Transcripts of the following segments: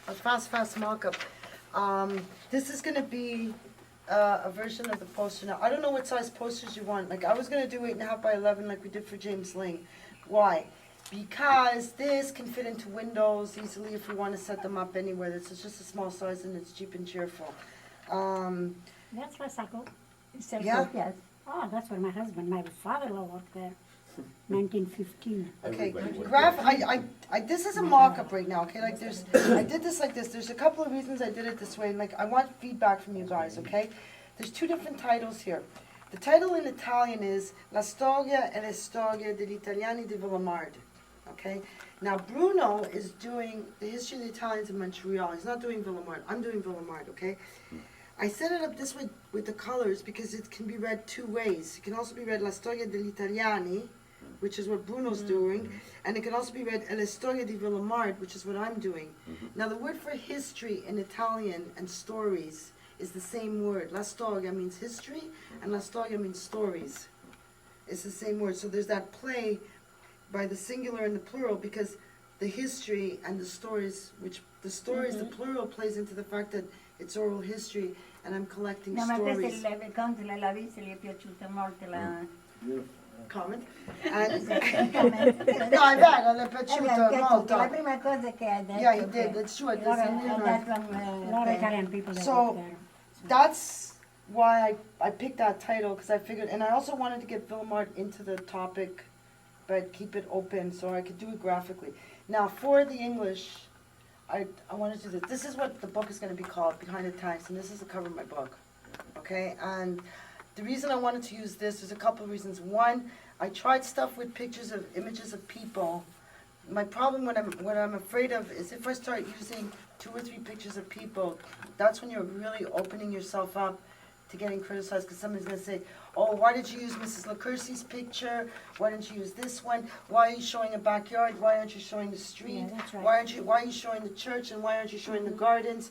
a fast mock-up. This is gonna be a version of the poster. Now, I don't know what size posters you want. Like, I was gonna do 8.5 by 11 like we did for James Ling. Why? Because this can fit into windows easily if we want to set them up anywhere. This is just a small size and it's cheap and cheerful. That's Vasako. Yeah? Yes. Oh, that's where my father-in-law worked there. 1915. Okay, Everybody went graph, there. this is a mock-up right now, okay, like I did this like this, there's a couple of reasons I did it this way, and like, I want feedback from you guys, okay? There's two different titles here. The title in Italian is La storia e le storie degli italiani di Villemard, okay? Now, Bruno is doing the history of the Italians in Montreal, he's not doing Villemard, I'm doing Villemard, okay? I set it up this way with the colors because it can be read two ways. It can also be read La storia degli italiani, which is what Bruno's doing, and it can also be read La storia di Villemard, which is what I'm doing. Now, the word for history in Italian and stories is the same word. La storia means history, and la storia means stories. It's the same word. So there's that play by the singular and the plural, because the history and the stories, which the stories, the plural plays into the fact that it's oral history, and I'm collecting No, ma questo stories. il conto l'ha vista, gli è piaciuta molto la... Comment? And, no, è vero, le è piaciuto molto. La prima cosa che ha detto. Yeah, he did, it's true, it Ha doesn't dato A lot of Italian people that So- work there. That's why I picked that title, because I figured, and I also wanted to get Villemard into the topic, but keep it open so I could do it graphically. Now, for the English, I wanted to do this. This is what the book is going to be called, Behind the Tanks, and this is the cover of my book, okay? And the reason I wanted to use this, there's a couple of reasons. One, I tried stuff with pictures of images of people. My problem, what I'm afraid of, is if I start using 2 or 3 pictures of people, that's when you're really opening yourself up to getting criticized, because somebody's going to say, oh, why did you use Mrs. LaCourcy's picture? Why didn't you use this one? Why are you showing a backyard? Why aren't you showing the street? Yeah, that's right. Why are you showing the church, and why aren't you showing the gardens?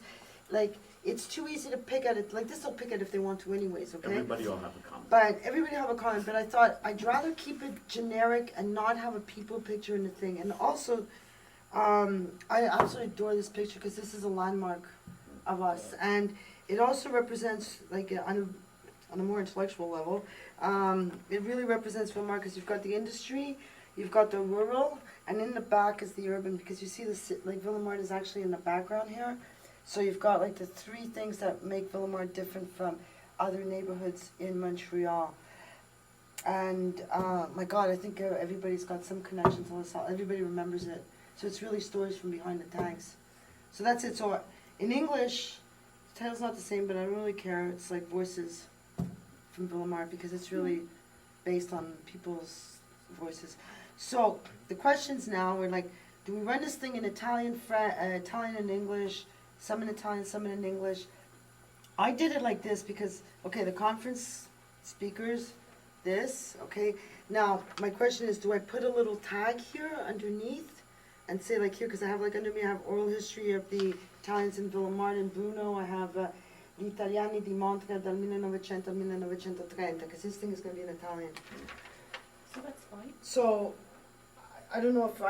Like, it's too easy to pick at it. Like, this will pick at it if they want to anyways, okay? Everybody will have a comment. But everybody have a comment, but I thought I'd rather keep it generic and not have a people picture in the thing. And also, I absolutely adore this picture because this is a landmark of us. And it also represents, like, on a more intellectual level, it really represents Villemard because you've got the industry, you've got the rural, and in the back is the urban, because you see like Villemard is actually in the background here. So you've got like the 3 things that make Villemard different from other neighborhoods in Montreal. And my God, I think everybody's got some connection to LaSalle. Everybody remembers it. So it's really stories from behind the tanks. So that's it. So in English, the title's not the same, but I don't really care. It's like voices from Villemard because it's really based on people's voices. So the questions now are like, do we run this thing in Italian, Italian and English, some in Italian, some in English? I did it like this because, okay, the conference speakers, this, okay. Now, my question is, do I put a little tag here underneath and say like here, because I have like under me, I have oral history of the Italians in Villemard and Bruno. I have Gli Italiani di Montreal dal 1900 al 1930, because this thing is going to be in Italian. So that's fine. So, I don't know if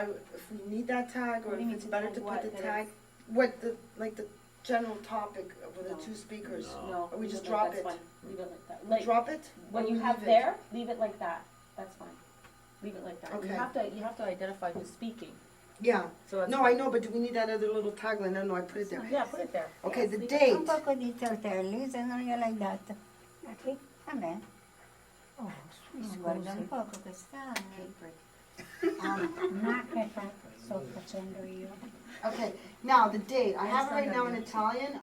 we need that tag, or What do you if mean it's to better tag to what? put the That tag, it's- what the, like the general topic of the No. 2 speakers. No. No. Or we leave just it drop that's it? fine. Leave it like that. We Like, drop it? what Or you we have leave it? there, leave it like that. That's fine. Leave it like that. Okay. You have to identify who's speaking. Yeah. So that's No, fine. I know, but do we need that other little tagline? No, I put it there. Yeah, put it there. Okay, Yes, the leave it. date. Un poco di tortelli, se non gliel'hai dato. Okay. Vabbè, Oh, guarda un scusi. poco quest'anno. Marca sto facendo io. Okay, now the date. I have it right now in Italian.